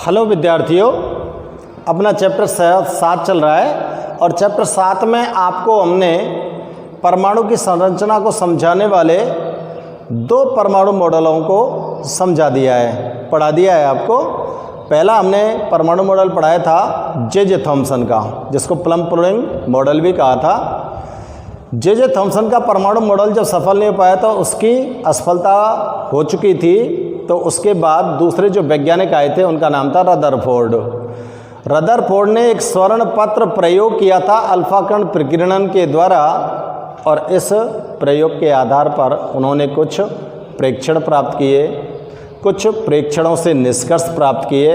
Hello विद्यार्थियों, अपना chapter 7 चल रहा है और चैप्टर 7 में आपको हमने परमाणु की संरचना को समझाने वाले 2 परमाणु मॉडलों को समझा दिया है, पढ़ा दिया है आपको। पहला हमने परमाणु मॉडल पढ़ाया था जे थॉमसन का, जिसको प्लम पुडिंग मॉडल भी कहा था। जे थॉमसन का परमाणु मॉडल जब सफल नहीं हो पाया तो उसकी असफलता हो चुकी थी, तो उसके बाद दूसरे जो वैज्ञानिक आए थे उनका नाम था रदरफोर्ड। रदरफोर्ड ने एक स्वर्ण पत्र प्रयोग किया था अल्फा कण प्रकीर्णन के द्वारा, और इस प्रयोग के आधार पर उन्होंने कुछ प्रेक्षण प्राप्त किए, कुछ प्रेक्षणों से निष्कर्ष प्राप्त किए,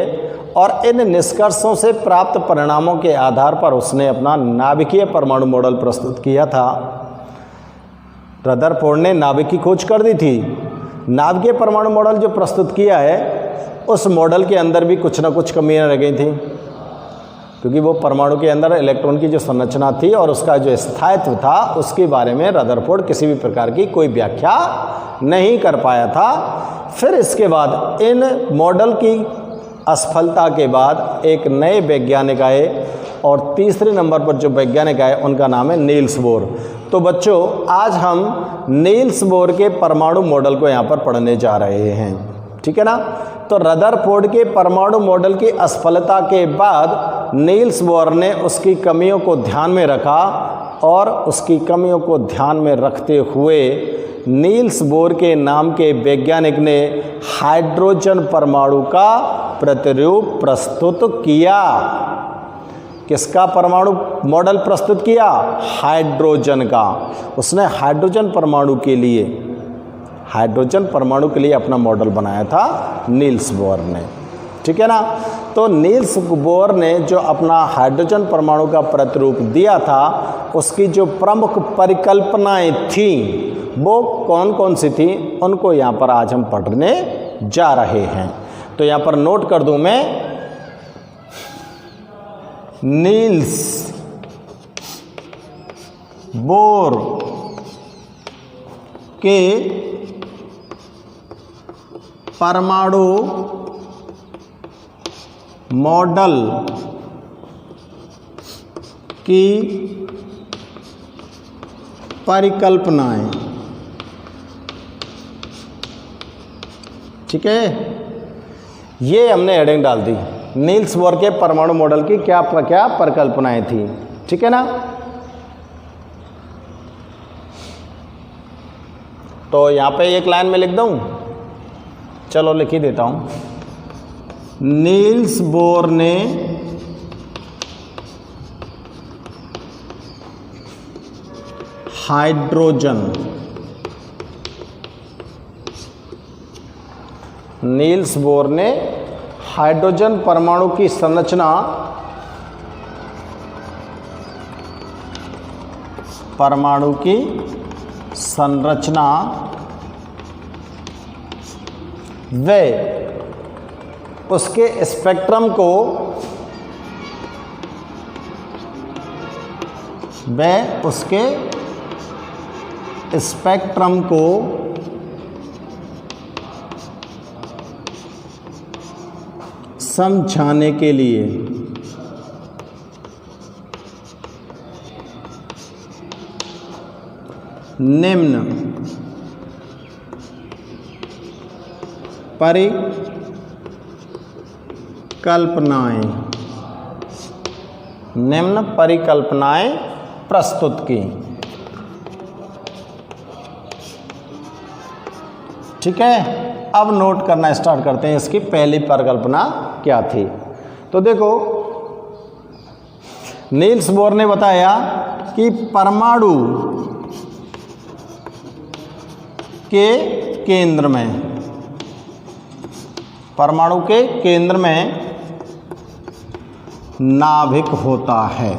और इन निष्कर्षों से प्राप्त परिणामों के आधार पर उसने अपना नाभिकीय परमाणु मॉडल प्रस्तुत किया था। रदरफोर्ड ने नाभिक की खोज कर दी थी। नाभिकीय परमाणु मॉडल जो प्रस्तुत किया है उस मॉडल के अंदर भी कुछ ना कुछ कमियां रह गई थी, क्योंकि वो परमाणु के अंदर इलेक्ट्रॉन की जो संरचना थी और उसका जो स्थायित्व था उसके बारे में रदरफोर्ड किसी भी प्रकार की कोई व्याख्या नहीं कर पाया था। फिर इसके बाद इन मॉडल की असफलता के बाद एक नए वैज्ञानिक आए, और तीसरे नंबर पर जो वैज्ञानिक आए उनका नाम है नील्स बोर। तो बच्चों, आज हम नील्स बोर के परमाणु मॉडल को यहाँ पर पढ़ने जा रहे हैं, ठीक है ना। तो रदरफोर्ड के परमाणु मॉडल की असफलता के बाद नील्स बोर ने उसकी कमियों को ध्यान में रखा, और उसकी कमियों को ध्यान में रखते हुए नील्स बोर के नाम के वैज्ञानिक ने हाइड्रोजन परमाणु का प्रतिरूप प्रस्तुत किया। किसका परमाणु मॉडल प्रस्तुत किया? हाइड्रोजन का। उसने हाइड्रोजन परमाणु के लिए अपना मॉडल बनाया था नील्स बोर ने, ठीक है ना। तो नील्स बोर ने जो अपना हाइड्रोजन परमाणु का प्रतिरूप दिया था, उसकी जो प्रमुख परिकल्पनाएं थी वो कौन कौन सी थी, उनको यहाँ पर आज हम पढ़ने जा रहे हैं। तो यहाँ पर नोट कर दूं मैं, नील्स बोर के परमाणु मॉडल की परिकल्पनाएं, ठीक है, ये हमने हेडिंग डाल दी। नील्स बोर के परमाणु मॉडल की क्या क्या परिकल्पनाएं थी, ठीक है ना। तो यहां पे एक लाइन में लिख दूं, चलो लिख ही देता हूं। नील्स बोर ने नील्स बोर ने हाइड्रोजन परमाणु की संरचना व उसके स्पेक्ट्रम को समझाने के लिए निम्न परिकल्पनाएं प्रस्तुत की, ठीक है। अब नोट करना स्टार्ट करते हैं, इसकी पहली परिकल्पना क्या थी। तो देखो, नील्स बोर ने बताया कि परमाणु के केंद्र में नाभिक होता है।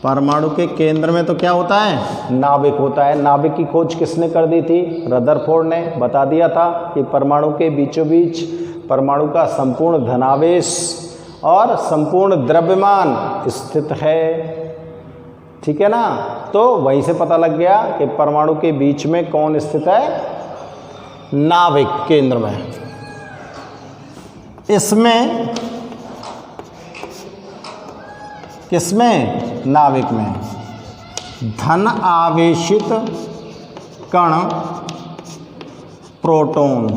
परमाणु के केंद्र में तो क्या होता है? नाभिक होता है। नाभिक की खोज किसने कर दी थी? रदरफोर्ड ने। बता दिया था कि परमाणु के बीचों बीच परमाणु का संपूर्ण धनावेश और संपूर्ण द्रव्यमान स्थित है, ठीक है ना। तो वहीं से पता लग गया कि परमाणु के बीच में कौन स्थित है? नाभिक केंद्र में, इसमें किसमें? नाभिक में धन आवेशित कण प्रोटॉन।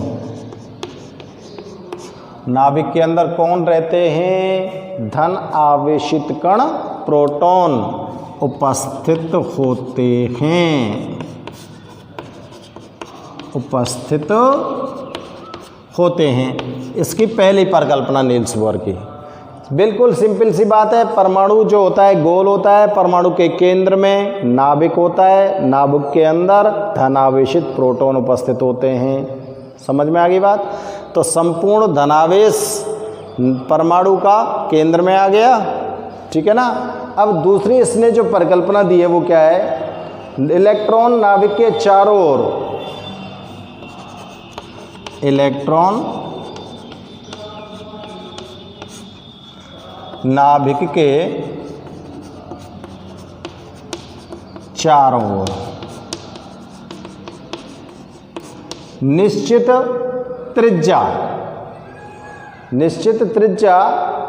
नाभिक के अंदर कौन रहते हैं? धन आवेशित कण प्रोटॉन उपस्थित होते हैं, उपस्थित होते हैं। इसकी पहली परिकल्पना नील्स बोर की। बिल्कुल सिंपल सी बात है। परमाणु जो होता है गोल होता है, परमाणु के केंद्र में नाभिक होता है, नाभिक के अंदर धनावेशित प्रोटॉन उपस्थित होते हैं। समझ में आ गई बात? तो संपूर्ण धनावेश परमाणु का केंद्र में आ गया, ठीक है ना। अब दूसरी इसने जो परिकल्पना दी है वो क्या है? इलेक्ट्रॉन नाभिक के चारों ओर, इलेक्ट्रॉन नाभिक के चारों ओर निश्चित त्रिज्या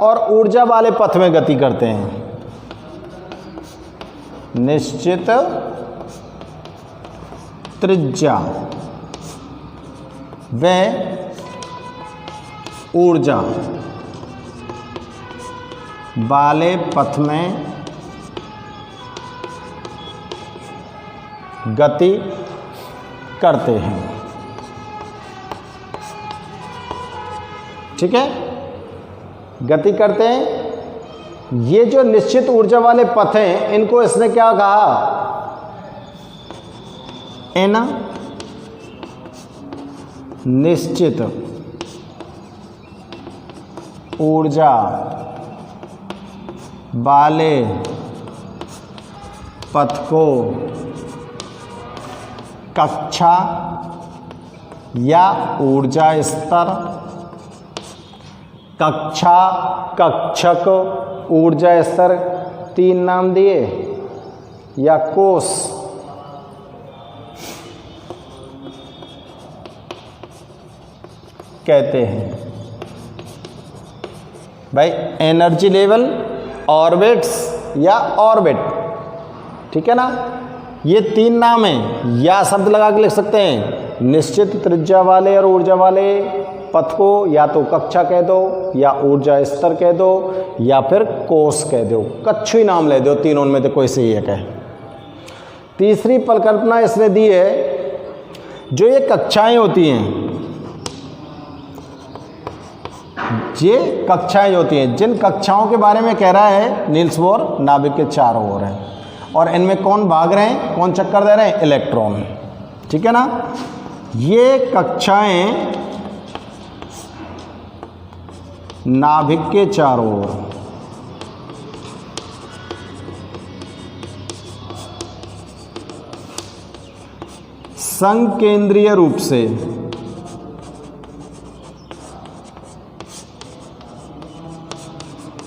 और ऊर्जा वाले पथ में गति करते हैं। निश्चित त्रिज्या व ऊर्जा वाले पथ में गति करते हैं, ठीक है। गति करते हैं। ये जो निश्चित ऊर्जा वाले पथ हैं इनको इसने क्या कहा? इन निश्चित ऊर्जा वाले पथ को कक्षा या ऊर्जा स्तर, कक्षा, कक्षक, ऊर्जा स्तर, तीन नाम दिए, या कोष कहते हैं। भाई एनर्जी लेवल, ऑर्बिट्स या ऑर्बिट, ठीक है ना। ये तीन नाम हैं, या शब्द लगा के लिख सकते हैं। निश्चित त्रिज्या वाले और ऊर्जा वाले पथ को या तो कक्षा कह दो, या ऊर्जा स्तर कह दो, या फिर कोष कह दो, कच्छु ही नाम ले दो, तीनों में तो कोई से एक है। तीसरी परिकल्पना इसने दी है, जो ये कक्षाएं होती हैं, ये कक्षाएं होती हैं, जिन कक्षाओं के बारे में कह रहा है नील्स बोर, नाभिक के चारों ओर है, और इनमें कौन भाग रहे हैं, कौन चक्कर दे रहे हैं? इलेक्ट्रॉन, ठीक है ना। ये कक्षाएं नाभिक के चारों ओर संकेंद्रीय रूप से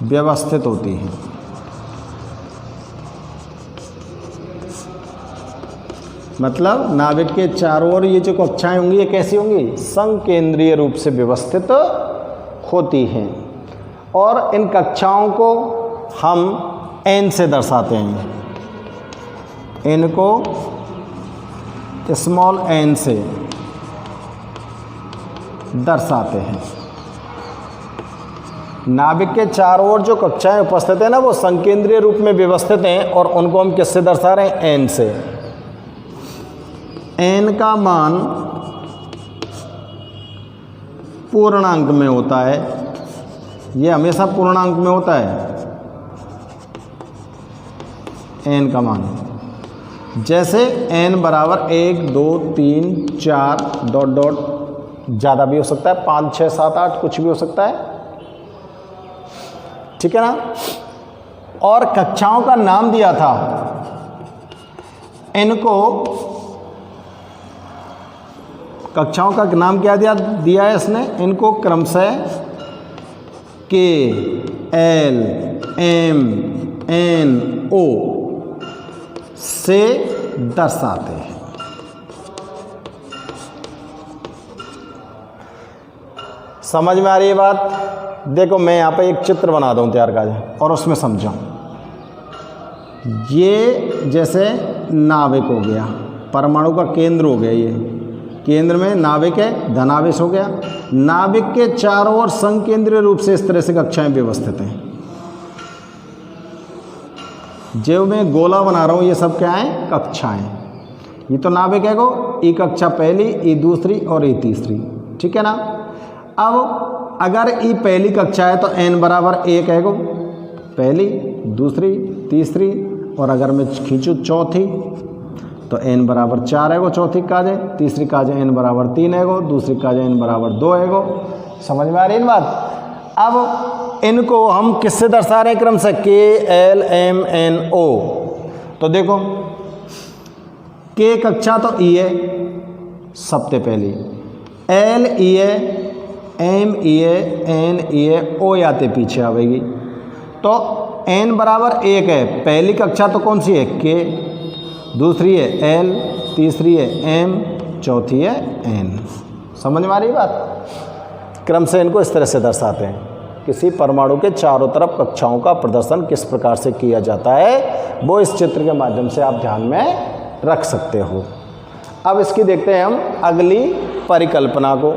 व्यवस्थित होती हैं। मतलब नाभिक के चारों ओर ये जो कक्षाएं होंगी ये कैसी होंगी? संकेंद्रीय रूप से व्यवस्थित होती हैं। और इन कक्षाओं को हम n से दर्शाते हैं, इनको स्मॉल n से दर्शाते हैं। नाभिक के चारों ओर जो कक्षाएं उपस्थित हैं ना, वो संकेंद्रीय रूप में व्यवस्थित हैं, और उनको हम किससे दर्शा रहे हैं? n से। n का मान पूर्णांक में होता है, ये हमेशा पूर्णांक में होता है n का मान। जैसे n बराबर 1, 2, 3, 4 डॉट डॉट, ज़्यादा भी हो सकता है, 5, 6, 7, 8 कुछ भी हो सकता है, ठीक है ना। और कक्षाओं का नाम दिया था, इनको कक्षाओं का नाम क्या दिया है इसने? इनको क्रमशः K, L, M, N, O से दर्शाते हैं। समझ में आ रही है बात? देखो मैं यहाँ पे एक चित्र बना दूँ तैयार काज और उसमें समझो। ये जैसे नाभिक हो गया, परमाणु का केंद्र हो गया, ये केंद्र में नाभिक है, धनावेश हो गया। नाभिक के चारों ओर संकेंद्रीय रूप से इस तरह से कक्षाएं व्यवस्थित हैं। जो मैं गोला बना रहा हूँ ये सब क्या है? कक्षाएं। ये तो नाभिक है को, ई कक्षा पहली, ई दूसरी और ई तीसरी, ठीक है ना। अब अगर ई पहली कक्षा है तो n बराबर 1 है को, पहली, दूसरी, तीसरी, और अगर मैं खींचूँ चौथी तो n बराबर 4 है को, चौथी काज है, तीसरी काज है n बराबर 3 है को, दूसरी काज है n बराबर 2 है को। समझ में आ रही है बात? अब इनको हम किससे दर्शा रहे हैं क्रम से? KLMNO। तो देखो K कक्षा तो E है सबसे पहली, L E है, M E है, N E है, O आते पीछे आवेगी। तो n बराबर 1 है, पहली कक्षा तो कौन सी है? K, दूसरी है L, तीसरी है M, चौथी है N। समझ में आ रही बात? क्रम से इनको इस तरह से दर्शाते हैं। किसी परमाणु के चारों तरफ कक्षाओं का प्रदर्शन किस प्रकार से किया जाता है वो इस चित्र के माध्यम से आप ध्यान में रख सकते हो। अब इसकी देखते हैं हम अगली परिकल्पना को।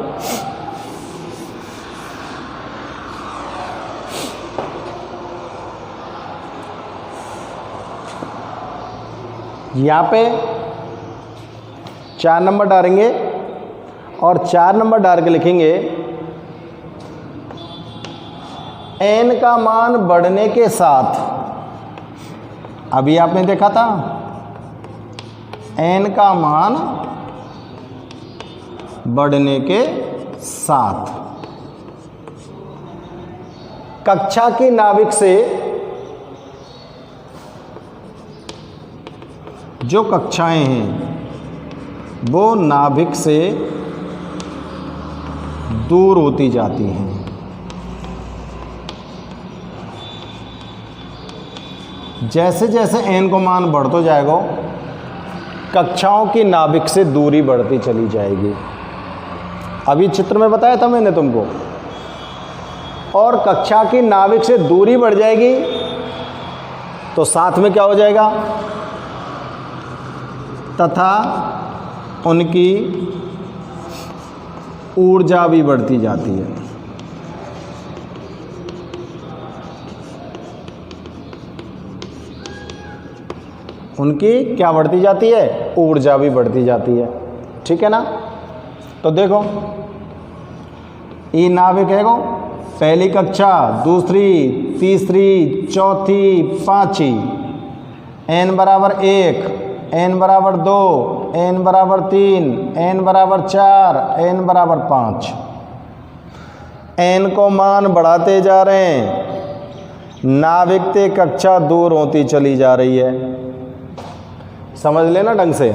यहाँ पे 4 नंबर डालेंगे और 4 नंबर डाल के लिखेंगे n का मान बढ़ने के साथ, अभी आपने देखा था n का मान बढ़ने के साथ कक्षा की नाभिक से जो कक्षाएं हैं वो नाभिक से दूर होती जाती हैं। जैसे जैसे n को मान बढ़ता जाएगा कक्षाओं की नाभिक से दूरी बढ़ती चली जाएगी। अभी चित्र में बताया था मैंने तुमको। और कक्षा की नाभिक से दूरी बढ़ जाएगी तो साथ में क्या हो जाएगा? तथा उनकी ऊर्जा भी बढ़ती जाती है। उनकी क्या बढ़ती जाती है? ऊर्जा भी बढ़ती जाती है, ठीक है ना। तो देखो ई नाभिक है को, पहली कक्षा, दूसरी, तीसरी, चौथी, पांचवी, n बराबर 1, n बराबर 2, n बराबर 3, n बराबर 4, n बराबर 5। n को मान बढ़ाते जा रहे हैं, नाभिक से कक्षा दूर होती चली जा रही है। समझ लेना ढंग से,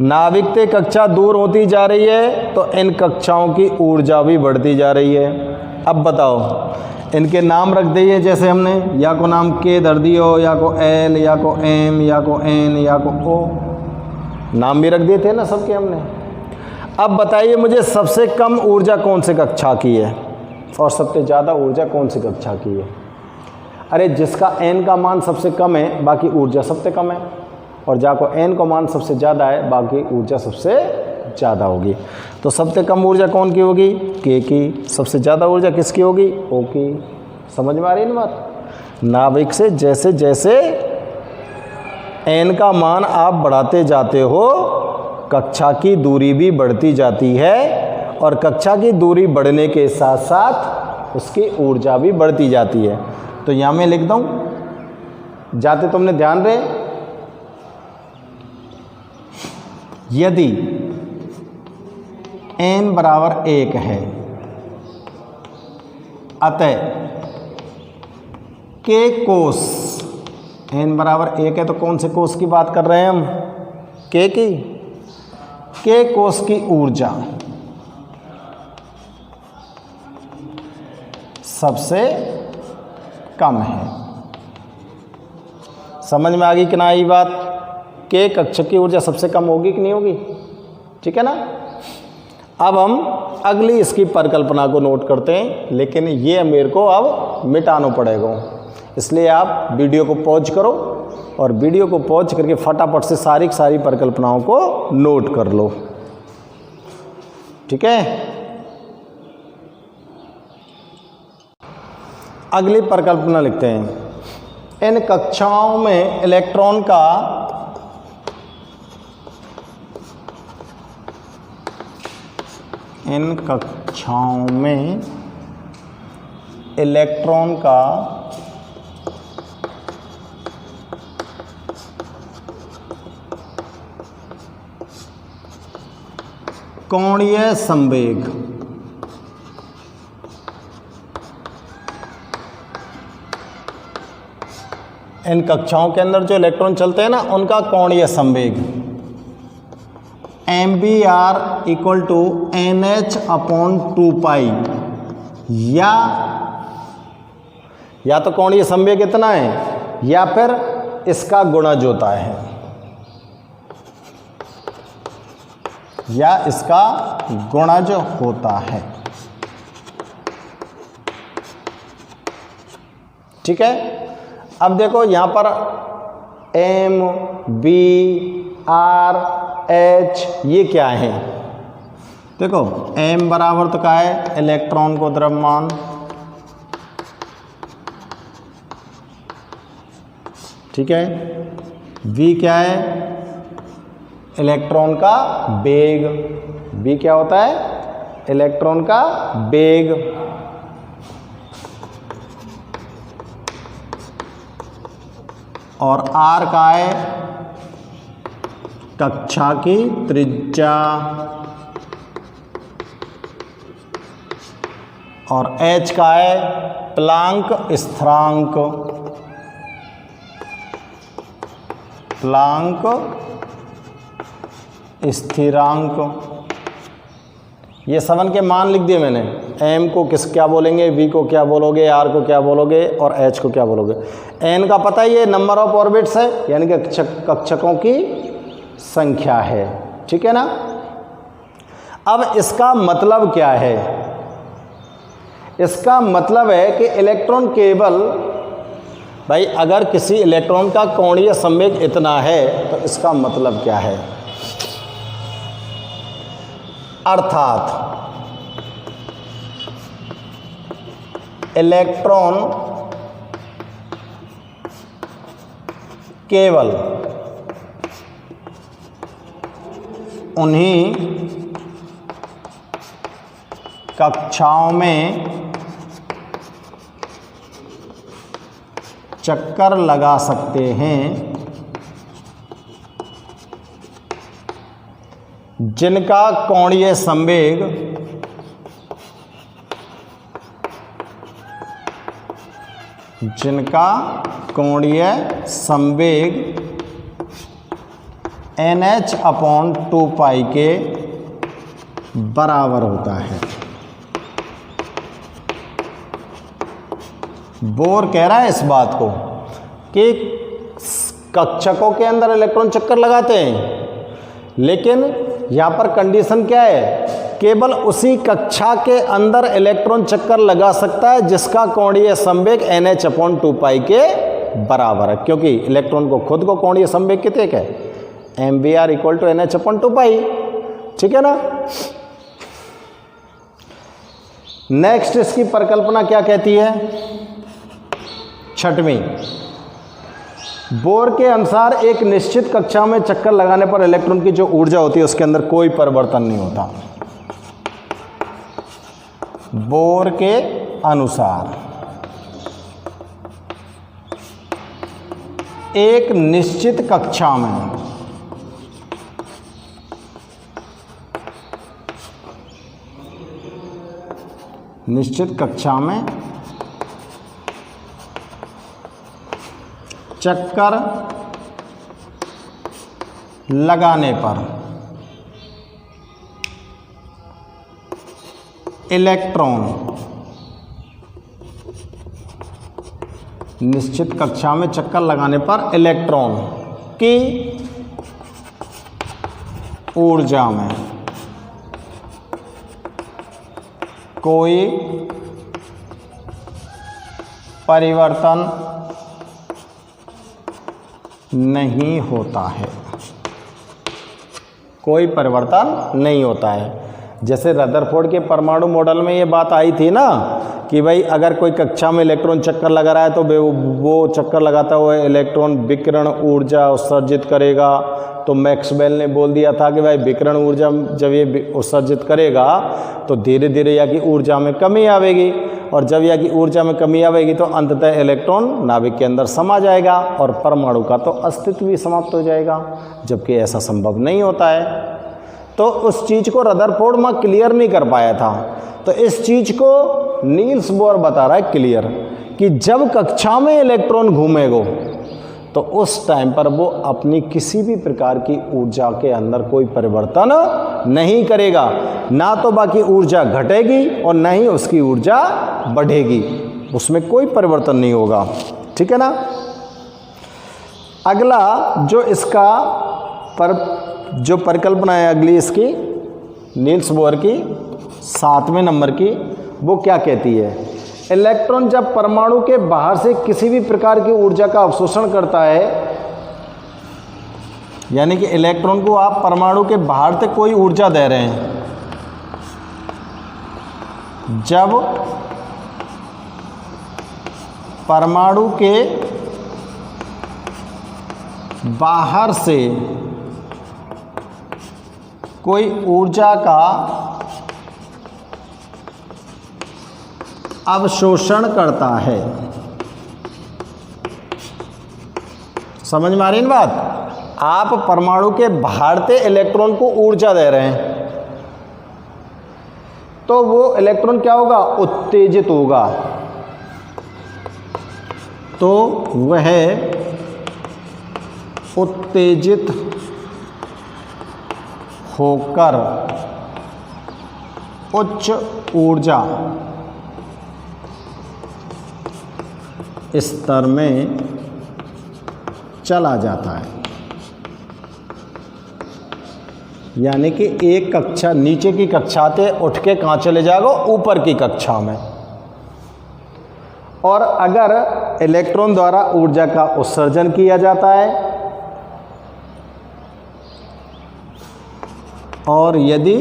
नाभिक से कक्षा दूर होती जा रही है तो इन कक्षाओं की ऊर्जा भी बढ़ती जा रही है। अब बताओ इनके नाम रख दिए, जैसे हमने या को नाम K धर दियो, या को L, या को M, या को N, या को O, नाम भी रख दिए थे ना सबके हमने। अब बताइए मुझे सबसे कम ऊर्जा कौन सी कक्षा की है और सबसे ज़्यादा ऊर्जा कौन सी कक्षा की है? अरे जिसका n का मान सबसे कम है बाकी ऊर्जा सबसे कम है, और जाको n का मान सबसे ज़्यादा है बाकी ऊर्जा सबसे ज़्यादा होगी। तो सबसे कम ऊर्जा कौन की होगी? K की। सबसे ज़्यादा ऊर्जा किसकी होगी? O की। समझ में आ रही है ना बात? नाभिक से जैसे जैसे n का मान आप बढ़ाते जाते हो कक्षा की दूरी भी बढ़ती जाती है, और कक्षा की दूरी बढ़ने के साथ साथ उसकी ऊर्जा भी बढ़ती जाती है। तो यहाँ मैं लिख दूँ, जाते तुमने ध्यान रहे, यदि n बराबर 1 है अतः K कोस, n बराबर 1 है तो कौन से कोस की बात कर रहे हैं हम? K की। K कोस की ऊर्जा सबसे कम है। समझ में आ गई कि ना ये बात? K कक्षा की ऊर्जा सबसे कम होगी कि नहीं होगी? ठीक है ना। अब हम अगली इसकी परिकल्पना को नोट करते हैं, लेकिन ये मेरे को अब मिटाना पड़ेगा, इसलिए आप वीडियो को पॉज करो और वीडियो को पॉज करके फटाफट से सारी परिकल्पनाओं को नोट कर लो। ठीक है, अगली परिकल्पना लिखते हैं। इन कक्षाओं में इलेक्ट्रॉन का कोणीय संवेग इन कक्षाओं के अंदर जो इलेक्ट्रॉन चलते हैं ना, उनका कोणीय संवेग MBR इक्वल टू NH/2 या तो कोणीय संवेग इतना है या फिर इसका गुणज होता है, ठीक है। अब देखो यहां पर M, B, R, H ये क्या है? देखो M बराबर तो क्या है? इलेक्ट्रॉन को द्रव्यमान, ठीक है। V क्या है? इलेक्ट्रॉन का वेग। V क्या होता है? इलेक्ट्रॉन का वेग। और R का है? कक्षा की त्रिज्या। और H का है? प्लांक स्थिरांक। ये सबन के मान लिख दिए मैंने। M को क्या बोलेंगे, V को क्या बोलोगे, R को क्या बोलोगे और H को क्या बोलोगे। N का पता ही है, नंबर ऑफ ऑर्बिट्स है, यानी कि कक्षकों की संख्या है, ठीक है ना। अब इसका मतलब क्या है? इसका मतलब है कि इलेक्ट्रॉन केवल, भाई अगर किसी इलेक्ट्रॉन का कोणीय संवेग इतना है तो इसका मतलब क्या है? अर्थात इलेक्ट्रॉन केवल उन्हीं कक्षाओं में चक्कर लगा सकते हैं जिनका कोणीय संवेग NH/2 के बराबर होता है। बोर कह रहा है इस बात को कि कक्षकों के अंदर इलेक्ट्रॉन चक्कर लगाते हैं, लेकिन यहाँ पर कंडीशन क्या है? केवल उसी कक्षा के अंदर इलेक्ट्रॉन चक्कर लगा सकता है जिसका कोणीय संवेग NH/2 के बराबर है, क्योंकि इलेक्ट्रॉन को खुद को कोणीय संवेग कितने का है? MBR इक्वल टू NH/2, ठीक है ना। नेक्स्ट इसकी परिकल्पना क्या कहती है? छठवीं, बोर के अनुसार एक निश्चित कक्षा में चक्कर लगाने पर इलेक्ट्रॉन की जो ऊर्जा होती है उसके अंदर कोई परिवर्तन नहीं होता। बोर के अनुसार एक निश्चित कक्षा में चक्कर लगाने पर इलेक्ट्रॉन निश्चित कक्षा में चक्कर लगाने पर इलेक्ट्रॉन की ऊर्जा में कोई परिवर्तन नहीं होता है, कोई परिवर्तन नहीं होता है। जैसे रदरफोर्ड के परमाणु मॉडल में ये बात आई थी ना कि भाई अगर कोई कक्षा में इलेक्ट्रॉन चक्कर लगा रहा है तो वो चक्कर लगाता हुआ इलेक्ट्रॉन विकिरण ऊर्जा उत्सर्जित करेगा। तो मैक्सवेल ने बोल दिया था कि भाई विकिरण ऊर्जा जब ये उत्सर्जित करेगा तो धीरे धीरे या कि ऊर्जा में कमी आवेगी, और जब या कि ऊर्जा में कमी आवेगी तो अंततः इलेक्ट्रॉन नाभिक के अंदर समा जाएगा और परमाणु का तो अस्तित्व भी समाप्त हो जाएगा, जबकि ऐसा संभव नहीं होता है। तो उस चीज़ को रदरफोर्ड में क्लियर नहीं कर पाया था। तो इस चीज़ को नील्स बोर बता रहा है क्लियर कि जब कक्षा में इलेक्ट्रॉन घूमेगा तो उस टाइम पर वो अपनी किसी भी प्रकार की ऊर्जा के अंदर कोई परिवर्तन नहीं करेगा, ना तो बाकी ऊर्जा घटेगी और ना ही उसकी ऊर्जा बढ़ेगी, उसमें कोई परिवर्तन नहीं होगा। ठीक है ना। अगला जो इसका जो परिकल्पना है अगली इसकी नील्स बोर की 7वें नंबर की, वो क्या कहती है? इलेक्ट्रॉन जब परमाणु के बाहर से किसी भी प्रकार की ऊर्जा का अवशोषण करता है, यानी कि इलेक्ट्रॉन को आप परमाणु के बाहर से कोई ऊर्जा दे रहे हैं, जब परमाणु के बाहर से कोई ऊर्जा का अवशोषण करता है। समझ में आ रही है बात? आप परमाणु के बाहर से इलेक्ट्रॉन को ऊर्जा दे रहे हैं तो वो इलेक्ट्रॉन क्या होगा? उत्तेजित होगा। तो वह उत्तेजित होकर उच्च ऊर्जा स्तर में चला जाता है। यानी कि एक कक्षा नीचे की कक्षा से उठ के कहाँ चले जाएगा? ऊपर की कक्षा में। और अगर इलेक्ट्रॉन द्वारा ऊर्जा का उत्सर्जन किया जाता है और यदि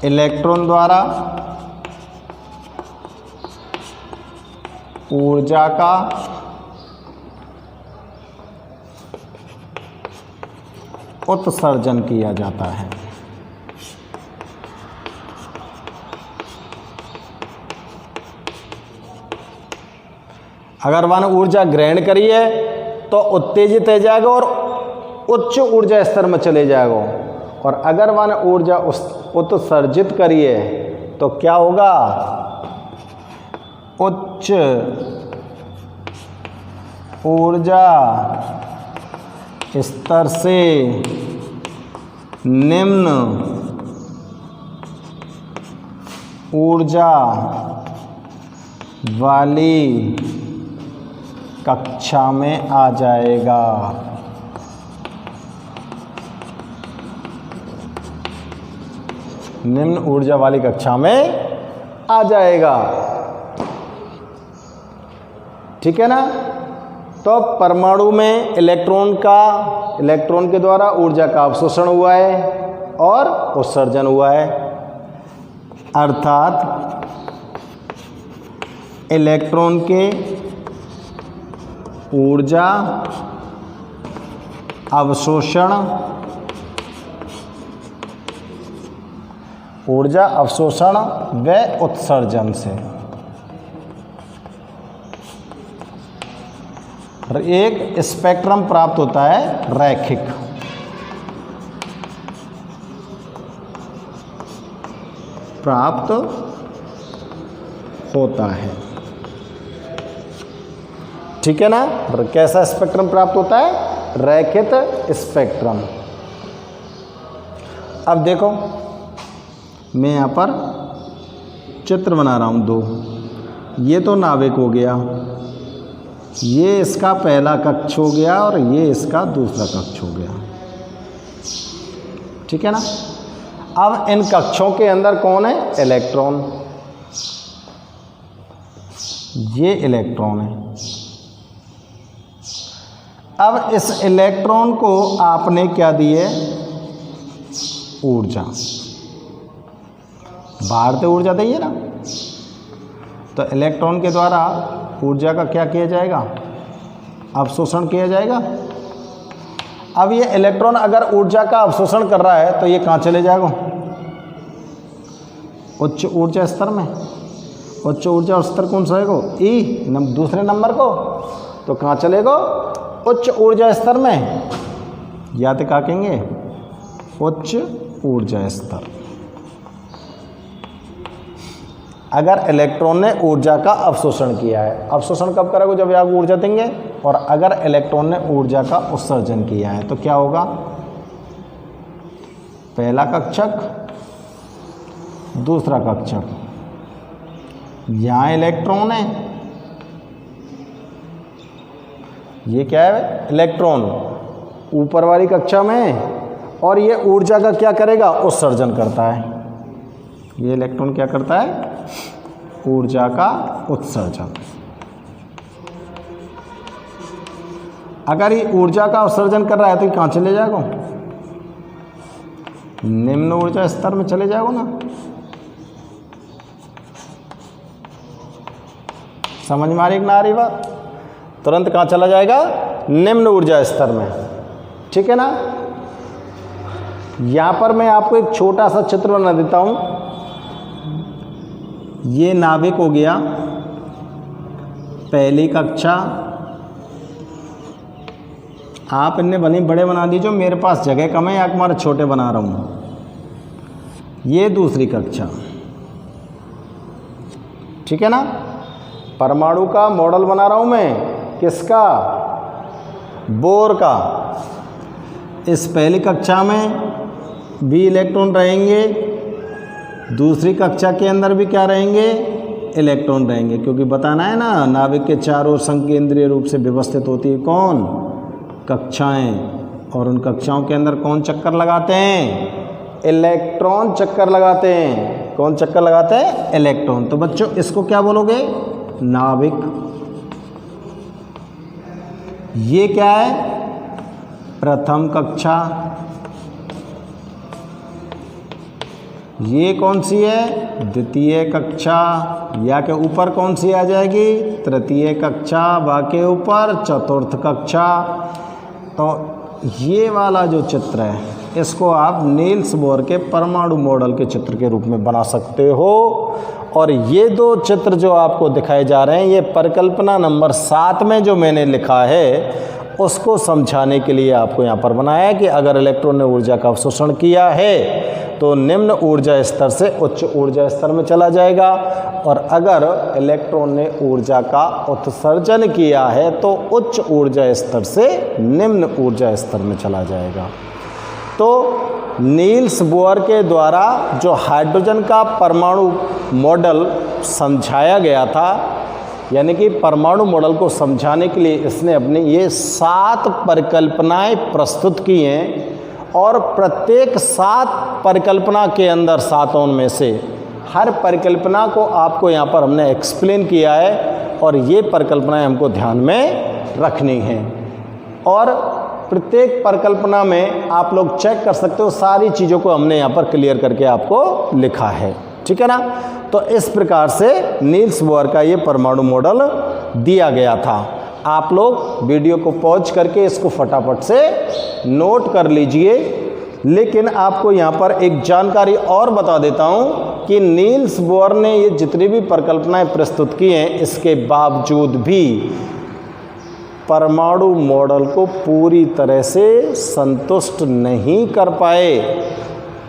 इलेक्ट्रॉन द्वारा ऊर्जा का उत्सर्जन किया जाता है, अगर वह ऊर्जा ग्रहण करी है तो उत्तेजित हो जाएगा और उच्च ऊर्जा स्तर में चले जाएगा, और अगर वह ऊर्जा उत्सर्जित करिए तो क्या होगा? उच्च ऊर्जा स्तर से निम्न ऊर्जा वाली कक्षा में आ जाएगा। निम्न ऊर्जा वाली कक्षा में आ जाएगा। ठीक है ना। तो परमाणु में इलेक्ट्रॉन के द्वारा ऊर्जा का अवशोषण हुआ है और उत्सर्जन हुआ है, अर्थात इलेक्ट्रॉन के ऊर्जा अवशोषण व उत्सर्जन से एक स्पेक्ट्रम प्राप्त होता है रैखिक। प्राप्त होता है। ठीक है ना। कैसा स्पेक्ट्रम प्राप्त होता है? रैखिक स्पेक्ट्रम। अब देखो मैं यहाँ पर चित्र बना रहा हूँ दो। ये तो नाभिक हो गया, ये इसका पहला कक्ष हो गया और ये इसका दूसरा कक्ष हो गया। ठीक है ना। अब इन कक्षों के अंदर कौन है? इलेक्ट्रॉन। ये इलेक्ट्रॉन है। अब इस इलेक्ट्रॉन को आपने क्या दिए? ऊर्जा। बाहर से ऊर्जा देंगे ना, तो इलेक्ट्रॉन के द्वारा ऊर्जा का क्या किया जाएगा? अवशोषण किया जाएगा। अब ये इलेक्ट्रॉन अगर ऊर्जा का अवशोषण कर रहा है तो ये कहाँ चले जाएगा? उच्च ऊर्जा स्तर में। उच्च ऊर्जा स्तर कौन सा है? ई दूसरे नंबर को। तो कहाँ चलेगा? उच्च ऊर्जा स्तर में। या तो क्या कहेंगे? उच्च ऊर्जा स्तर। अगर इलेक्ट्रॉन ने ऊर्जा का अवशोषण किया है, अवशोषण कब करेगा? जब आप ऊर्जा देंगे। और अगर इलेक्ट्रॉन ने ऊर्जा का उत्सर्जन किया है तो क्या होगा? पहला कक्षक, दूसरा कक्षक। यहाँ इलेक्ट्रॉन है, ये क्या है? इलेक्ट्रॉन ऊपर वाली कक्षा में, और ये ऊर्जा का क्या करेगा? उत्सर्जन करता है। ये इलेक्ट्रॉन क्या करता है? ऊर्जा का उत्सर्जन। अगर ये ऊर्जा का उत्सर्जन कर रहा है तो ये कहाँ चले जाएगा? निम्न ऊर्जा स्तर में चले जाएगा ना। समझ में आ रही कि ना आ रही बात? तुरंत कहाँ चला जाएगा? निम्न ऊर्जा स्तर में। ठीक है ना। यहाँ पर मैं आपको एक छोटा सा चित्र बना देता हूँ। ये नाविक हो गया, पहली कक्षा। आप इन्हें बड़े बना दीजिए, मेरे पास जगह कम है, या तुम्हारे छोटे बना रहा हूँ। ये दूसरी कक्षा। ठीक है ना। परमाणु का मॉडल बना रहा हूँ मैं। किसका? बोर का। इस पहली कक्षा में भी इलेक्ट्रॉन रहेंगे, दूसरी कक्षा के अंदर भी क्या रहेंगे? इलेक्ट्रॉन रहेंगे, क्योंकि बताना है ना, नाविक के चारों ओर संकेंद्रीय रूप से व्यवस्थित होती है कौन? कक्षाएं। और उन कक्षाओं के अंदर कौन चक्कर लगाते हैं? इलेक्ट्रॉन चक्कर लगाते हैं। कौन चक्कर लगाते हैं? इलेक्ट्रॉन। तो बच्चों इसको क्या बोलोगे? नाविक। ये क्या है? प्रथम कक्षा। ये कौन सी है? द्वितीय कक्षा। या के ऊपर कौन सी आ जाएगी? तृतीय कक्षा। बा के ऊपर चतुर्थ कक्षा। तो ये वाला जो चित्र है इसको आप नील्स बोर के परमाणु मॉडल के चित्र के रूप में बना सकते हो। और ये दो चित्र जो आपको दिखाए जा रहे हैं, ये परिकल्पना नंबर 7 में जो मैंने लिखा है उसको समझाने के लिए आपको यहाँ पर बनाया है कि अगर इलेक्ट्रॉन ने ऊर्जा का अवशोषण किया है तो निम्न ऊर्जा स्तर से उच्च ऊर्जा स्तर में चला जाएगा, और अगर इलेक्ट्रॉन ने ऊर्जा का उत्सर्जन किया है तो उच्च ऊर्जा स्तर से निम्न ऊर्जा स्तर में चला जाएगा। तो नील्स बोर के द्वारा जो हाइड्रोजन का परमाणु मॉडल समझाया गया था, यानी कि परमाणु मॉडल को समझाने के लिए इसने अपनी ये 7 परिकल्पनाएं प्रस्तुत की हैं, और प्रत्येक 7 परिकल्पना के अंदर 7 में से हर परिकल्पना को आपको यहाँ पर हमने एक्सप्लेन किया है, और ये परिकल्पनाएं हमको ध्यान में रखनी हैं। और प्रत्येक परिकल्पना में आप लोग चेक कर सकते हो, सारी चीज़ों को हमने यहाँ पर क्लियर करके आपको लिखा है। ठीक है ना। तो इस प्रकार से नील्स बोर का ये परमाणु मॉडल दिया गया था। आप लोग वीडियो को पॉज करके इसको फटाफट से नोट कर लीजिए। लेकिन आपको यहाँ पर एक जानकारी और बता देता हूँ कि नील्स बोर ने ये जितनी भी परिकल्पनाएं प्रस्तुत की हैं, इसके बावजूद भी परमाणु मॉडल को पूरी तरह से संतुष्ट नहीं कर पाए।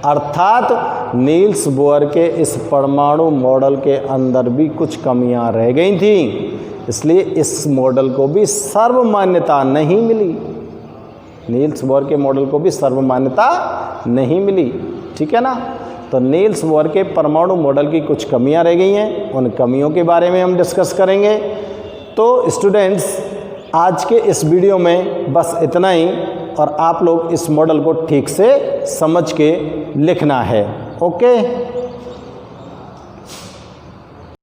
अर्थात नील्स बोर के इस परमाणु मॉडल के अंदर भी कुछ कमियां रह गई थीं, इसलिए इस मॉडल को भी सर्वमान्यता नहीं मिली। नील्स बोर के मॉडल को भी सर्वमान्यता नहीं मिली। ठीक है ना। तो नील्स बोर के परमाणु मॉडल की कुछ कमियां रह गई हैं, उन कमियों के बारे में हम डिस्कस करेंगे। तो स्टूडेंट्स, आज के इस वीडियो में बस इतना ही, और आप लोग इस मॉडल को ठीक से समझ के लिखना है। ओके।